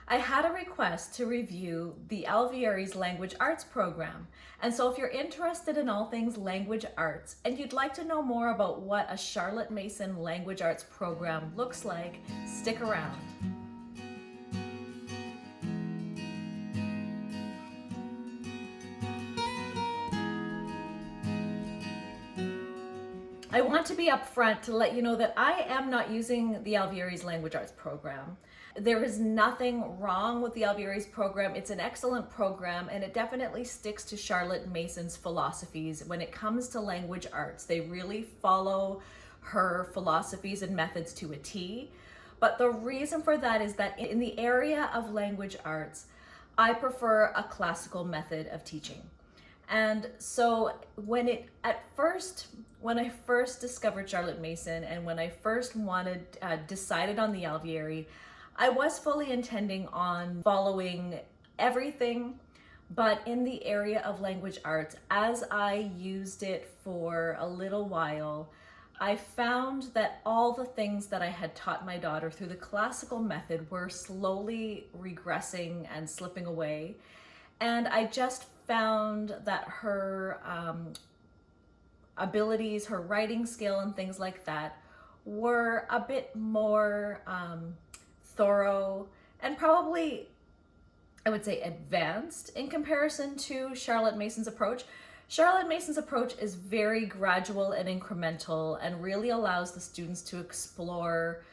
I had a request to review the Alveary's Language Arts program. And so if you're interested in all things language arts and you'd like to know more about what a Charlotte Mason Language Arts program looks like, stick around. I want to be upfront to let you know that I am not using the Alveary's Language Arts program. There is nothing wrong with the Alveary's program. It's an excellent program and it definitely sticks to Charlotte Mason's philosophies when it comes to language arts. They really follow her philosophies and methods to a T. But the reason for that is that in the area of language arts, I prefer a classical method of teaching. And so when I first discovered Charlotte Mason and when I first decided on the Alveary, I was fully intending on following everything, but in the area of language arts, as I used it for a little while, I found that all the things that I had taught my daughter through the classical method were slowly regressing and slipping away. And I just found that her abilities, her writing skill and things like that were a bit more thorough and probably, I would say, advanced in comparison to Charlotte Mason's approach. Charlotte Mason's approach is very gradual and incremental and really allows the students to explore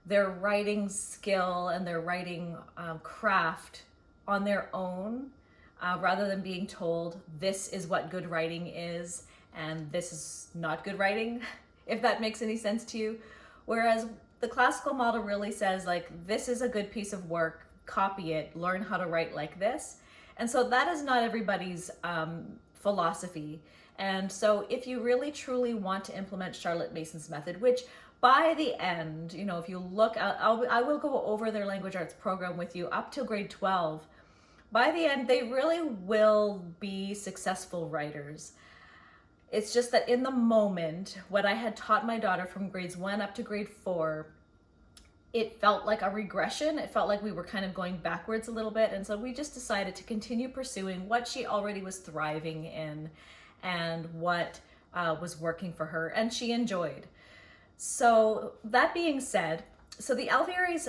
their writing skill and their writing craft on their own, rather than being told this is what good writing is and this is not good writing, if that makes any sense to you. Whereas the classical model really says, like, this is a good piece of work, copy it, learn how to write like this. And so that is not everybody's philosophy. And so if you really truly want to implement Charlotte Mason's method, which by the end, if you look, I will go over their language arts program with you up till grade 12. By the end, they really will be successful writers. It's just that in the moment, what I had taught my daughter from grades 1 up to grade 4, it felt like a regression. It felt like we were kind of going backwards a little bit. And so we just decided to continue pursuing what she already was thriving in and what was working for her and she enjoyed. So that being said, so the Alveary's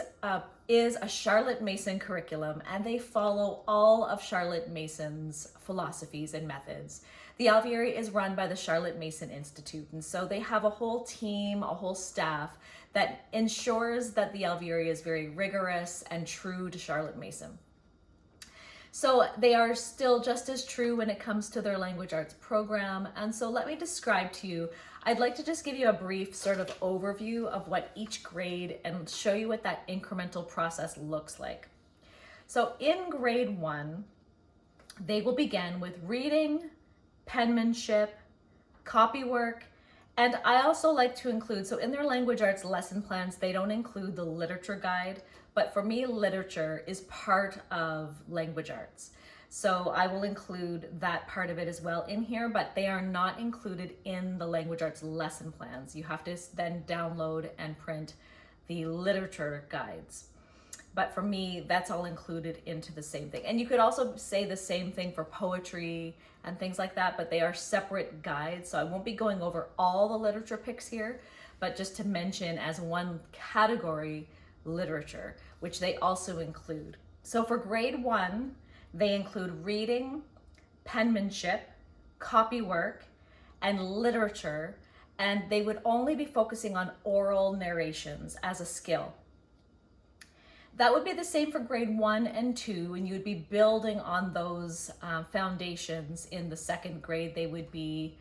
is a Charlotte Mason curriculum and they follow all of Charlotte Mason's philosophies and methods. The Alveary is run by the Charlotte Mason Institute, and so they have a whole team, a whole staff that ensures that the Alveary is very rigorous and true to Charlotte Mason. So they are still just as true when it comes to their language arts program. And so let me describe to you, I'd like to just give you a brief sort of overview of what each grade and show you what that incremental process looks like. So in grade 1, they will begin with reading, penmanship, copywork, and I also like to include, so in their language arts lesson plans, they don't include the literature guide, but for me, literature is part of language arts. So I will include that part of it as well in here, but they are not included in the language arts lesson plans. You have to then download and print the literature guides. But for me, that's all included into the same thing. And you could also say the same thing for poetry and things like that, but they are separate guides. So I won't be going over all the literature picks here, but just to mention as one category, literature, which they also include. So for grade 1, they include reading, penmanship, copywork, and literature, and they would only be focusing on oral narrations as a skill. That would be the same for grade 1 and 2, and you would be building on those foundations in the second grade. They would be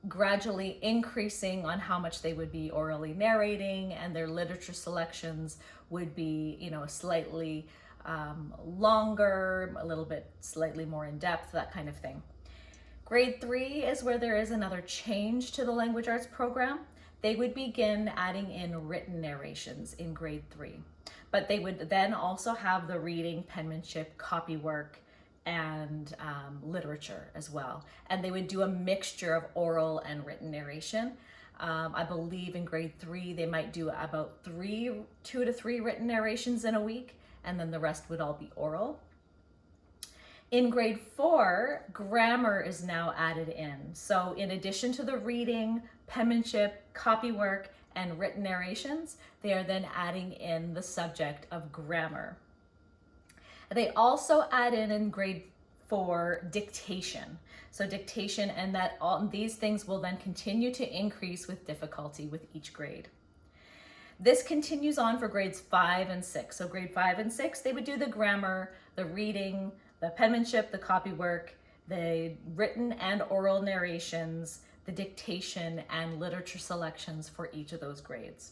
gradually increasing on how much they would be orally narrating, and their literature selections would be, slightly longer, a little bit slightly more in depth, that kind of thing. Grade 3 is where there is another change to the language arts program. They would begin adding in written narrations in grade 3. But they would then also have the reading, penmanship, copywork, and literature as well. And they would do a mixture of oral and written narration. I believe in grade 3, they might do about 2 to 3 written narrations in a week, and then the rest would all be oral. In grade 4, grammar is now added in. So in addition to the reading, penmanship, copywork, and written narrations, they are then adding in the subject of grammar. They also add in grade 4 dictation. So dictation, and that all these things will then continue to increase with difficulty with each grade. This continues on for grades 5 and 6. So grade 5 and 6, they would do the grammar, the reading, the penmanship, the copywork, the written and oral narrations, the dictation, and literature selections for each of those grades.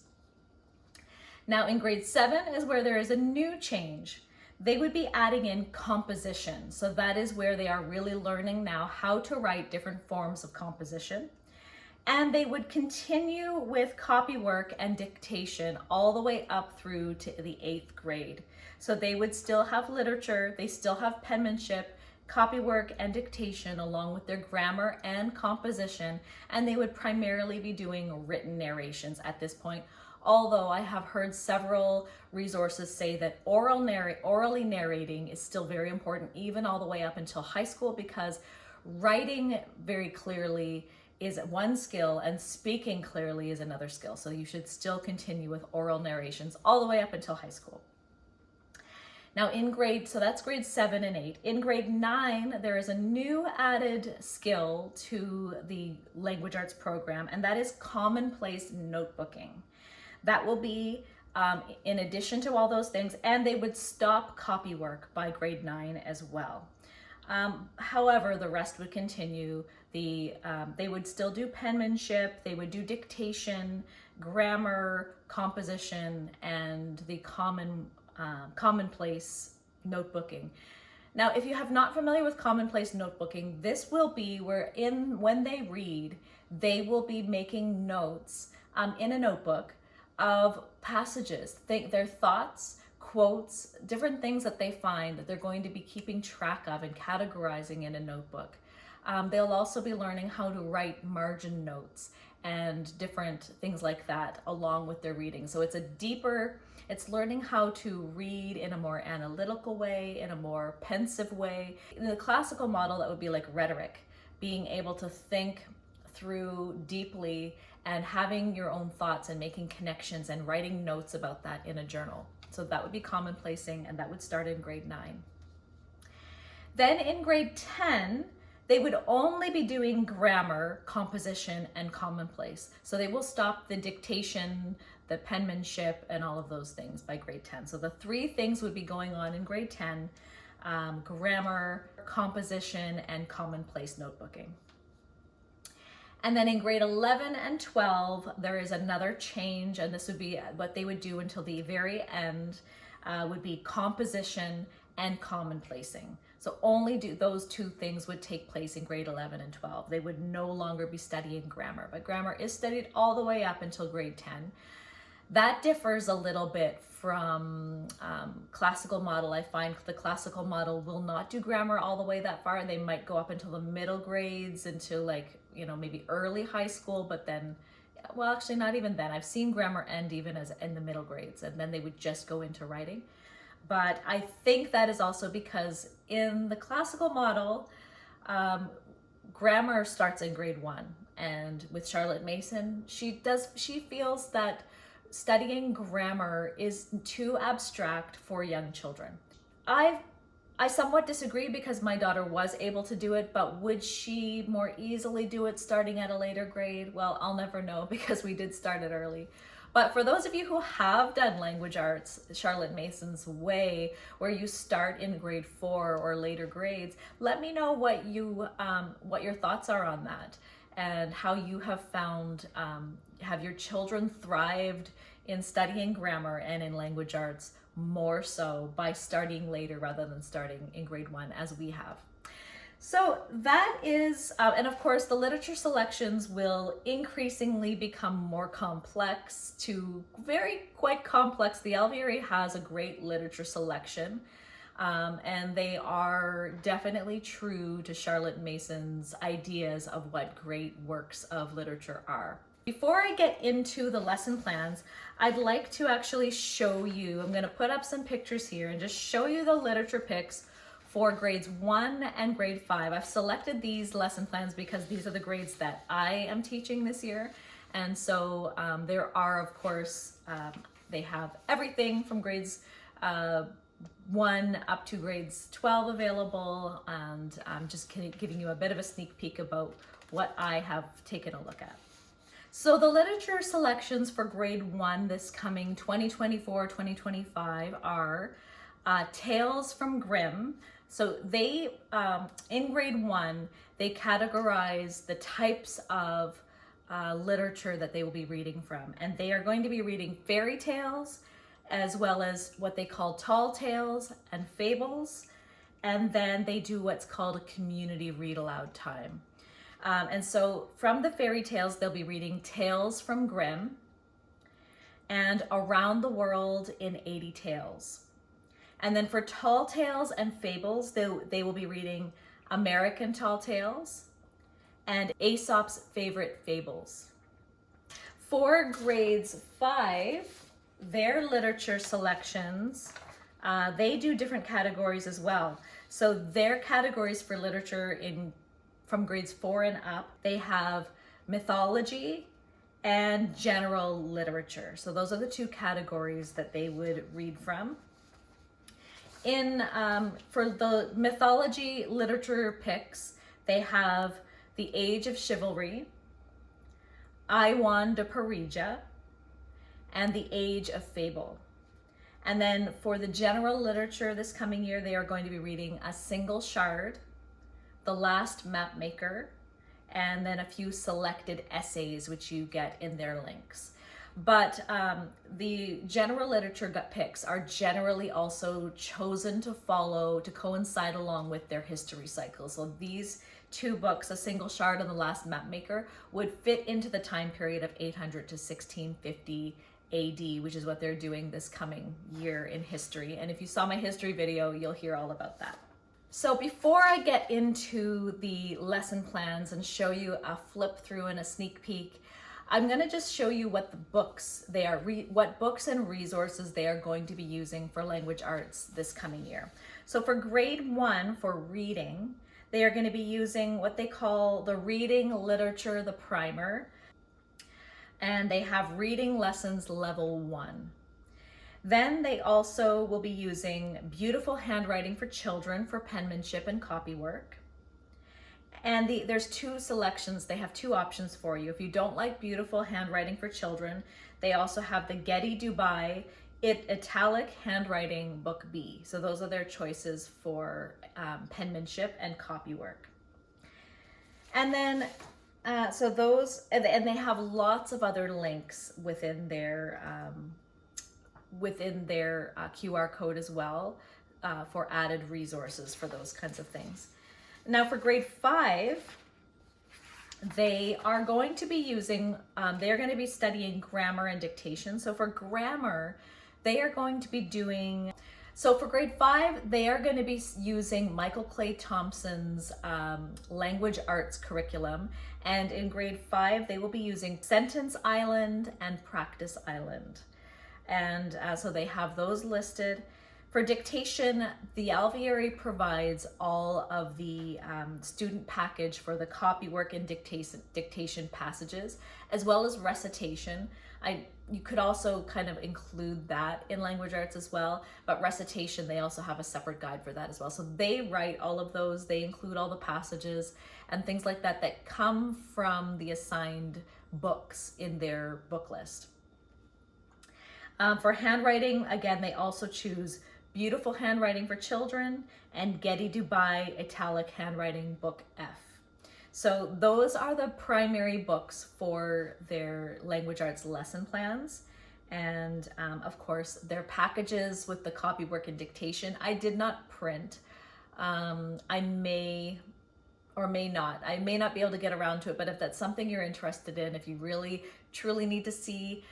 Now in grade 7 is where there is a new change. They would be adding in composition. So that is where they are really learning now how to write different forms of composition. And they would continue with copywork and dictation all the way up through to the 8th grade. So they would still have literature, they still have penmanship, copywork and dictation along with their grammar and composition, and they would primarily be doing written narrations at this point. Although I have heard several resources say that orally narrating is still very important, even all the way up until high school, because writing very clearly is one skill and speaking clearly is another skill. So you should still continue with oral narrations all the way up until high school. Now so that's grade 7 and 8. In grade 9, there is a new added skill to the language arts program, and that is commonplace notebooking. That will be in addition to all those things, and they would stop copywork by grade 9 as well. However, the rest would continue. They would still do penmanship, they would do dictation, grammar, composition, and the commonplace notebooking. Now, if you have not familiar with commonplace notebooking, this will be when they read, they will be making notes in a notebook of passages, their thoughts, quotes, different things that they find that they're going to be keeping track of and categorizing in a notebook. They'll also be learning how to write margin notes and different things like that along with their reading. So it's learning how to read in a more analytical way, in a more pensive way. In the classical model, that would be like rhetoric, being able to think through deeply and having your own thoughts and making connections and writing notes about that in a journal. So that would be commonplacing, and that would start in grade 9. Then in grade 10, they would only be doing grammar, composition, and commonplace. So they will stop the dictation, the penmanship, and all of those things by grade 10. So the 3 things would be going on in grade 10, grammar, composition, and commonplace notebooking. And then in grade 11 and 12, there is another change, and this would be what they would do until the very end, would be composition and commonplacing. So only those 2 things would take place in grade 11 and 12. They would no longer be studying grammar, but grammar is studied all the way up until grade 10. That differs a little bit from classical model. I find the classical model will not do grammar all the way that far. They might go up until the middle grades, until maybe early high school, but then, well, actually not even then. I've seen grammar end even as in the middle grades, and then they would just go into writing. But I think that is also because in the classical model, grammar starts in grade 1. And with Charlotte Mason, she feels that studying grammar is too abstract for young children. I somewhat disagree, because my daughter was able to do it, but would she more easily do it starting at a later grade? Well, I'll never know, because we did start it early. But for those of you who have done language arts, Charlotte Mason's way, where you start in grade 4 or later grades, let me know what your thoughts are on that, and how you have found, have your children thrived in studying grammar and in language arts more so by starting later rather than starting in grade 1 as we have. So that is, and of course the literature selections will increasingly become more complex to quite complex. The Alveary has a great literature selection, and they are definitely true to Charlotte Mason's ideas of what great works of literature are. Before I get into the lesson plans, I'd like to actually show you, I'm going to put up some pictures here and just show you the literature picks for grades 1 and grade 5. I've selected these lesson plans because these are the grades that I am teaching this year. And so there are, of course, they have everything from grades 1 up to grades 12 available. And I'm just giving you a bit of a sneak peek about what I have taken a look at. So the literature selections for grade 1 this coming 2024-2025 are Tales from Grimm. So they, in grade 1, they categorize the types of literature that they will be reading from. And they are going to be reading fairy tales, as well as what they call tall tales and fables. And then they do what's called a community read aloud time. And so from the fairy tales, they'll be reading Tales from Grimm and Around the World in 80 Tales. And then for tall tales and fables, they will be reading American Tall Tales and Aesop's Favorite Fables. For grades 5, their literature selections, they do different categories as well. So their categories for literature from grades 4 and up, they have mythology and general literature. So those are the two categories that they would read from. For the mythology literature picks, they have The Age of Chivalry, Iwan de Pereja, and The Age of Fable. And then for the general literature this coming year, they are going to be reading A Single Shard, The Last Mapmaker, and then a few selected essays, which you get in their links. But the general literature picks are generally also chosen to coincide along with their history cycle. So these two books, A Single Shard and The Last Mapmaker, would fit into the time period of 800 to 1650 AD, which is what they're doing this coming year in history. And if you saw my history video, you'll hear all about that. So before I get into the lesson plans and show you a flip through and a sneak peek, I'm going to just show you what the books they are, what books and resources they are going to be using for language arts this coming year. So for grade 1, for reading, they are going to be using what they call the Reading Literature, the Primer, and they have reading lessons level 1. Then they also will be using Beautiful Handwriting for Children for penmanship and copywork. And there's two selections. They have two options for you. If you don't like Beautiful Handwriting for Children, they also have the Getty Dubai Italic Handwriting Book B. So those are their choices for penmanship and copywork. And then, so those, and they have lots of other links within their QR code as well for added resources for those kinds of things. Now for grade 5, they are going to be using, they're going to be studying grammar and dictation. So for grammar, they are going to be doing, so for grade 5, they are going to be using Michael Clay Thompson's language arts curriculum. And in grade 5, they will be using Sentence Island and Practice Island. And so they have those listed. For dictation, the Alveary provides all of the student package for the copywork and dictation passages, as well as recitation. You could also kind of include that in language arts as well, but recitation, they also have a separate guide for that as well. So they write all of those, they include all the passages and things like that that come from the assigned books in their book list. For handwriting, again, they also choose Beautiful Handwriting for Children and Getty Dubai Italic Handwriting Book F. So those are the primary books for their language arts lesson plans. And of course, their packages with the copywork and dictation, I did not print. I may or may not. I may not be able to get around to it, but if that's something you're interested in, if you really truly need to see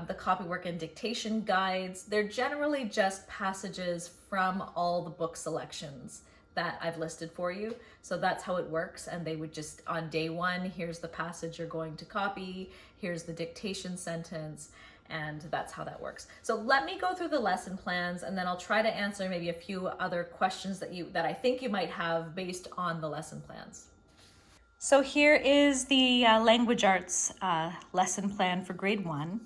the copywork and dictation guides, they're generally just passages from all the book selections that I've listed for you. So that's how it works. And they would just, on day one, here's the passage you're going to copy, here's the dictation sentence, and that's how that works. So let me go through the lesson plans, and then I'll try to answer maybe a few other questions that I think you might have based on the lesson plans. So here is the Language Arts lesson plan for grade 1.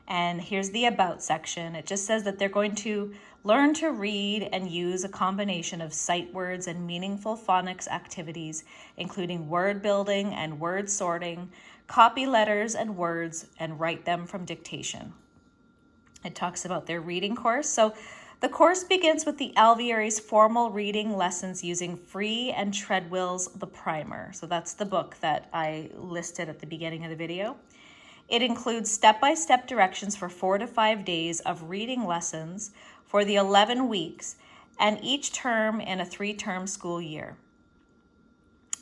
And here's the About section. It just says that they're going to learn to read and use a combination of sight words and meaningful phonics activities, including word building and word sorting, copy letters and words, and write them from dictation. It talks about their reading course. So the course begins with the Alveary's formal reading lessons using Free and Treadwell's The Primer. So that's the book that I listed at the beginning of the video. It includes step-by-step directions for 4 to 5 days of reading lessons for the 11 weeks and each term in a 3-term school year.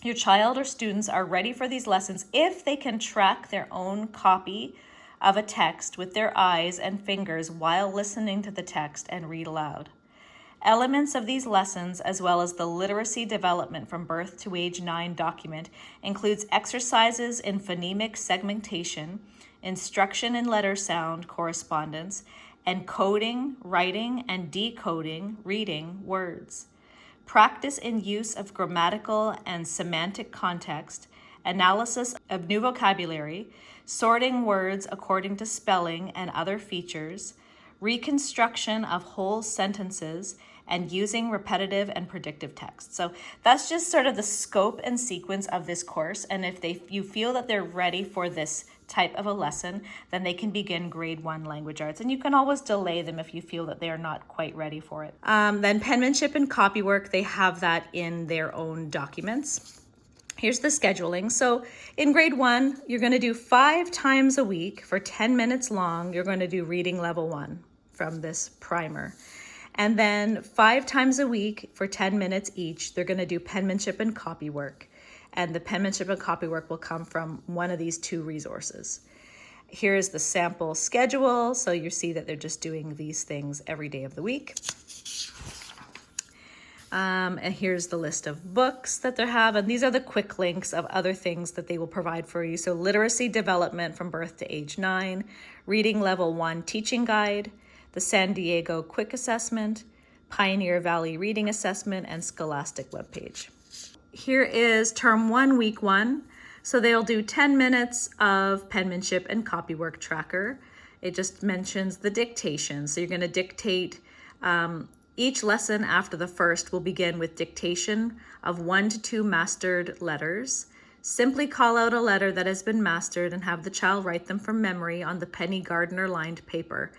Your child or students are ready for these lessons if they can track their own copy of a text with their eyes and fingers while listening to the text and read aloud. Elements of these lessons, as well as the Literacy Development from Birth to Age 9 document, includes exercises in phonemic segmentation, instruction in letter sound correspondence, and coding, writing, and decoding reading words. Practice in use of grammatical and semantic context, analysis of new vocabulary, sorting words according to spelling and other features, reconstruction of whole sentences, and using repetitive and predictive text. So that's just sort of the scope and sequence of this course. And if you feel that they're ready for this type of a lesson, then they can begin grade 1 language arts. And you can always delay them if you feel that they are not quite ready for it. Then penmanship and copywork, they have that in their own documents. Here's the scheduling. So in grade 1, you're going to do 5 times a week for 10 minutes long. You're going to do reading level 1 from this primer. And then 5 times a week for 10 minutes each, they're going to do penmanship and copywork. And the penmanship and copywork will come from one of these 2 resources. Here is the sample schedule. So you see that they're just doing these things every day of the week. And here's the list of books that they have. And these are the quick links of other things that they will provide for you. So Literacy Development from Birth to Age 9, Reading Level 1 Teaching Guide, the San Diego Quick Assessment, Pioneer Valley Reading Assessment, and Scholastic webpage. Here is Term 1, Week 1. So they'll do 10 minutes of penmanship and copywork tracker. It just mentions the dictation. So you're going to dictate each lesson after the first will begin with dictation of 1 to 2 mastered letters. Simply call out a letter that has been mastered and have the child write them from memory on the Penny Gardner lined paper.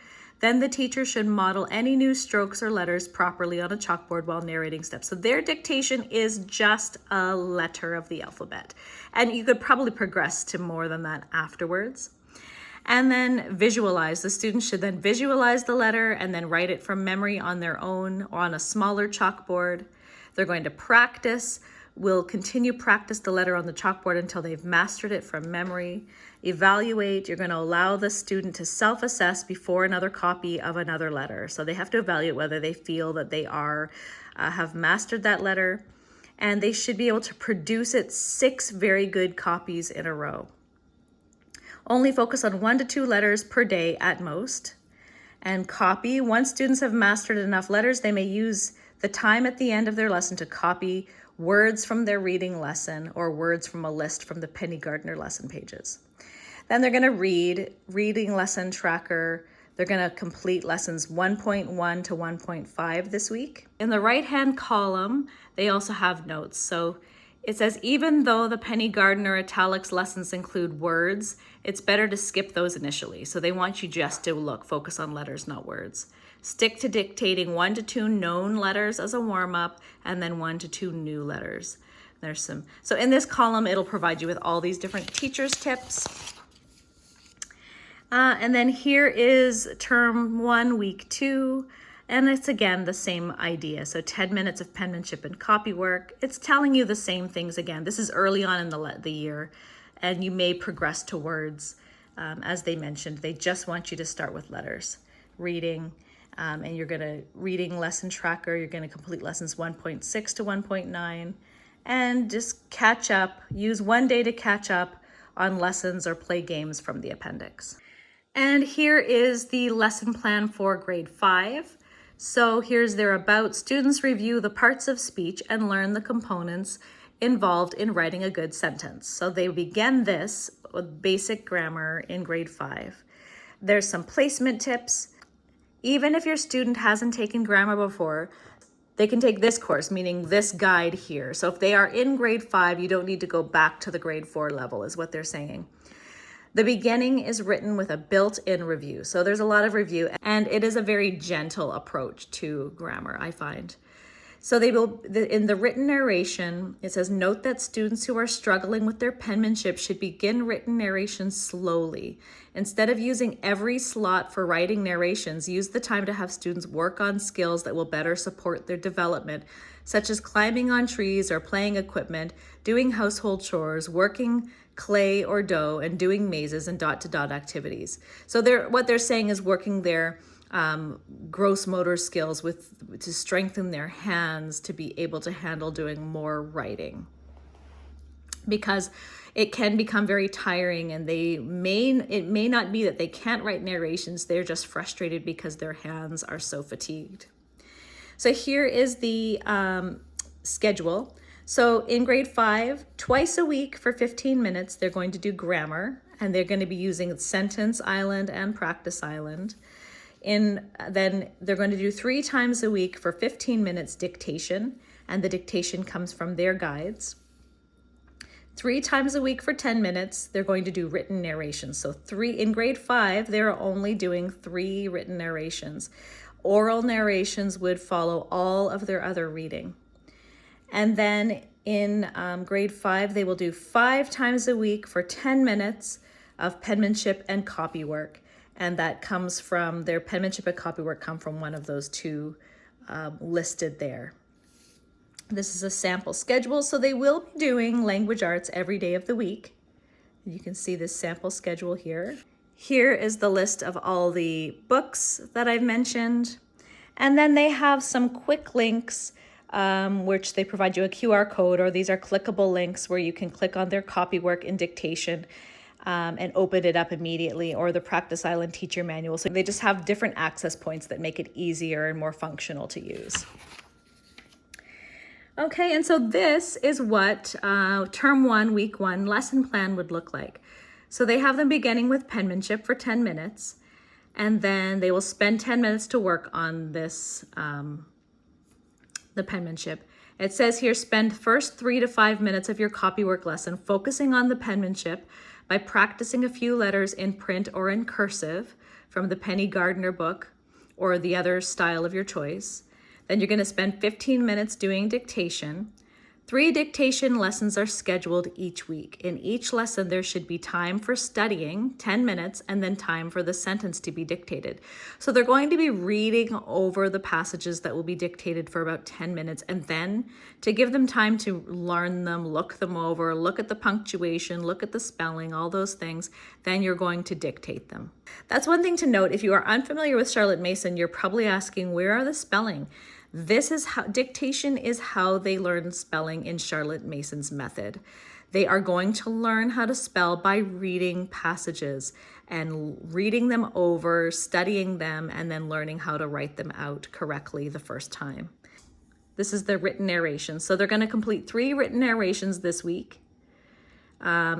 Then the teacher should model any new strokes or letters properly on a chalkboard while narrating steps. So their dictation is just a letter of the alphabet. And you could probably progress to more than that afterwards. And then visualize. The students should then visualize the letter and then write it from memory on their own or on a smaller chalkboard. They're going to practice. We'll continue practice the letter on the chalkboard until they've mastered it from memory. Evaluate. You're going to allow the student to self-assess before another copy of another letter. So they have to evaluate whether they feel that they have mastered that letter. And they should be able to produce it 6 very good copies in a row. Only focus on 1 to 2 letters per day at most. And copy. Once students have mastered enough letters, they may use the time at the end of their lesson to copy words from their reading lesson or words from a list from the Penny Gardner lesson pages. Then they're going to read, reading lesson tracker. They're going to complete lessons 1.1 to 1.5 this week. In the right-hand column, they also have notes. So it says, even though the Penny Gardner italics lessons include words, it's better to skip those initially. So they want you just to focus on letters, not words. Stick to dictating 1 to 2 known letters as a warm-up and then 1 to 2 new letters. So in this column, it'll provide you with all these different teachers' tips. And then here is Term 1, Week 2. And it's again the same idea. So 10 minutes of penmanship and copywork. It's telling you the same things again. This is early on in the year, and you may progress to words. As they mentioned, they just want you to start with letters, reading. And you're gonna, reading lesson tracker, you're gonna complete lessons 1.6 to 1.9 and just catch up, use one day to catch up on lessons or play games from the appendix. And here is the lesson plan for grade 5. So here's their about. Students review the parts of speech and learn the components involved in writing a good sentence. So they begin this with basic grammar in grade 5. There's some placement tips. Even if your student hasn't taken grammar before, they can take this course, meaning this guide here. So if they are in grade 5, you don't need to go back to the grade 4 level, is what they're saying. The beginning is written with a built-in review. So there's a lot of review, and it is a very gentle approach to grammar, I find. So they will, in the written narration, it says, note that students who are struggling with their penmanship should begin written narration slowly. Instead of using every slot for writing narrations, use the time to have students work on skills that will better support their development, such as climbing on trees or playing equipment, doing household chores, working clay or dough, and doing mazes and dot-to-dot activities. So what they're saying is working their gross motor skills to strengthen their hands to be able to handle doing more writing, because it can become very tiring, and it may not be that they can't write narrations, they're just frustrated because their hands are so fatigued. So here is the schedule. So in grade 5, twice a week for 15 minutes, they're going to do grammar, and they're going to be using Sentence Island and Practice Island. Then they're going to do 3 times a week for 15 minutes dictation, and the dictation comes from their guides. 3 times a week for 10 minutes, they're going to do written narrations. So in grade 5, they're only doing 3 written narrations. Oral narrations would follow all of their other reading. And then in grade 5, they will do 5 times a week for 10 minutes of penmanship and copywork. And that comes from, their penmanship and copywork come from one of those 2 listed there. This is a sample schedule, so they will be doing language arts every day of the week. You can see this sample schedule here. Here is the list of all the books that I've mentioned. And then they have some quick links, which they provide you a QR code, or these are clickable links where you can click on their copywork and dictation and open it up immediately, or the Practice Island teacher manual. So they just have different access points that make it easier and more functional to use. Okay, and so this is what term 1, week 1 lesson plan would look like. So they have them beginning with penmanship for 10 minutes, and then they will spend 10 minutes to work on this, the penmanship. It says here, spend first 3 to 5 minutes of your copywork lesson focusing on the penmanship by practicing a few letters in print or in cursive from the Penny Gardner book or the other style of your choice. Then you're going to spend 15 minutes doing dictation. 3 dictation lessons are scheduled each week. In each lesson, there should be time for studying, 10 minutes, and then time for the sentence to be dictated. So they're going to be reading over the passages that will be dictated for about 10 minutes, and then to give them time to learn them, look them over, look at the punctuation, look at the spelling, all those things, then you're going to dictate them. That's one thing to note. If you are unfamiliar with Charlotte Mason, you're probably asking, where are the spelling? This is how dictation is how they learn spelling in Charlotte Mason's method. They are going to learn how to spell by reading passages and reading them over, studying them, and then learning how to write them out correctly the first time. This is the written narration. So they're going to complete 3 written narrations this week.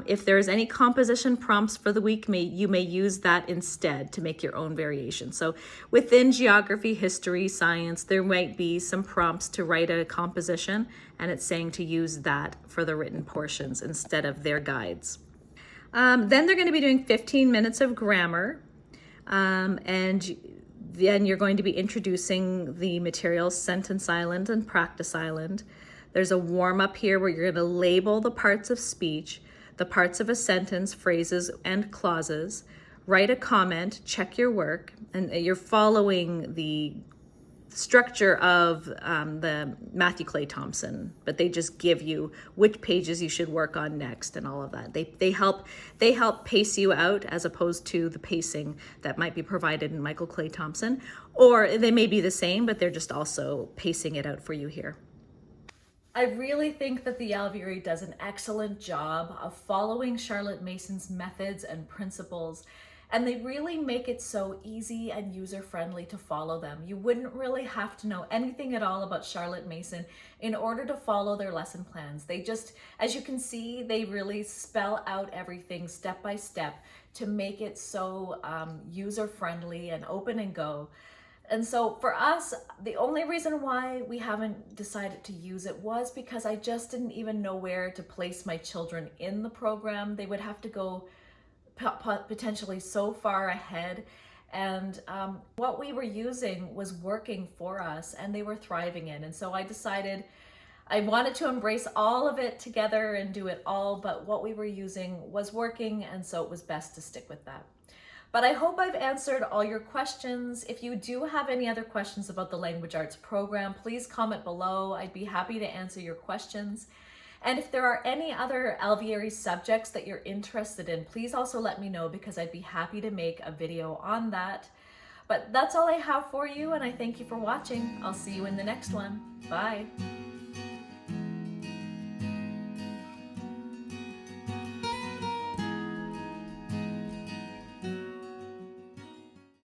If there's any composition prompts for the week, you may use that instead to make your own variation. So within geography, history, science, there might be some prompts to write a composition, and it's saying to use that for the written portions instead of their guides. Then they're going to be doing 15 minutes of grammar, and then you're going to be introducing the materials Sentence Island and Practice Island. There's a warm-up here where you're going to label the parts of speech, the parts of a sentence, phrases, and clauses, write a comment, check your work, and you're following the structure of the Matthew Clay Thompson, but they just give you which pages you should work on next and all of that. They help pace you out as opposed to the pacing that might be provided in Michael Clay Thompson, or they may be the same, but they're just also pacing it out for you here. I really think that the Alveary does an excellent job of following Charlotte Mason's methods and principles, and they really make it so easy and user-friendly to follow them. You wouldn't really have to know anything at all about Charlotte Mason in order to follow their lesson plans. They just, as you can see, they really spell out everything step by step to make it so user-friendly and open and go. And so for us, the only reason why we haven't decided to use it was because I just didn't even know where to place my children in the program. They would have to go potentially so far ahead. And what we were using was working for us and they were thriving in. And so I decided I wanted to embrace all of it together and do it all, but what we were using was working, and so it was best to stick with that. But I hope I've answered all your questions. If you do have any other questions about the Language Arts program, please comment below. I'd be happy to answer your questions. And if there are any other Alveary subjects that you're interested in, please also let me know, because I'd be happy to make a video on that. But that's all I have for you, and I thank you for watching. I'll see you in the next one. Bye.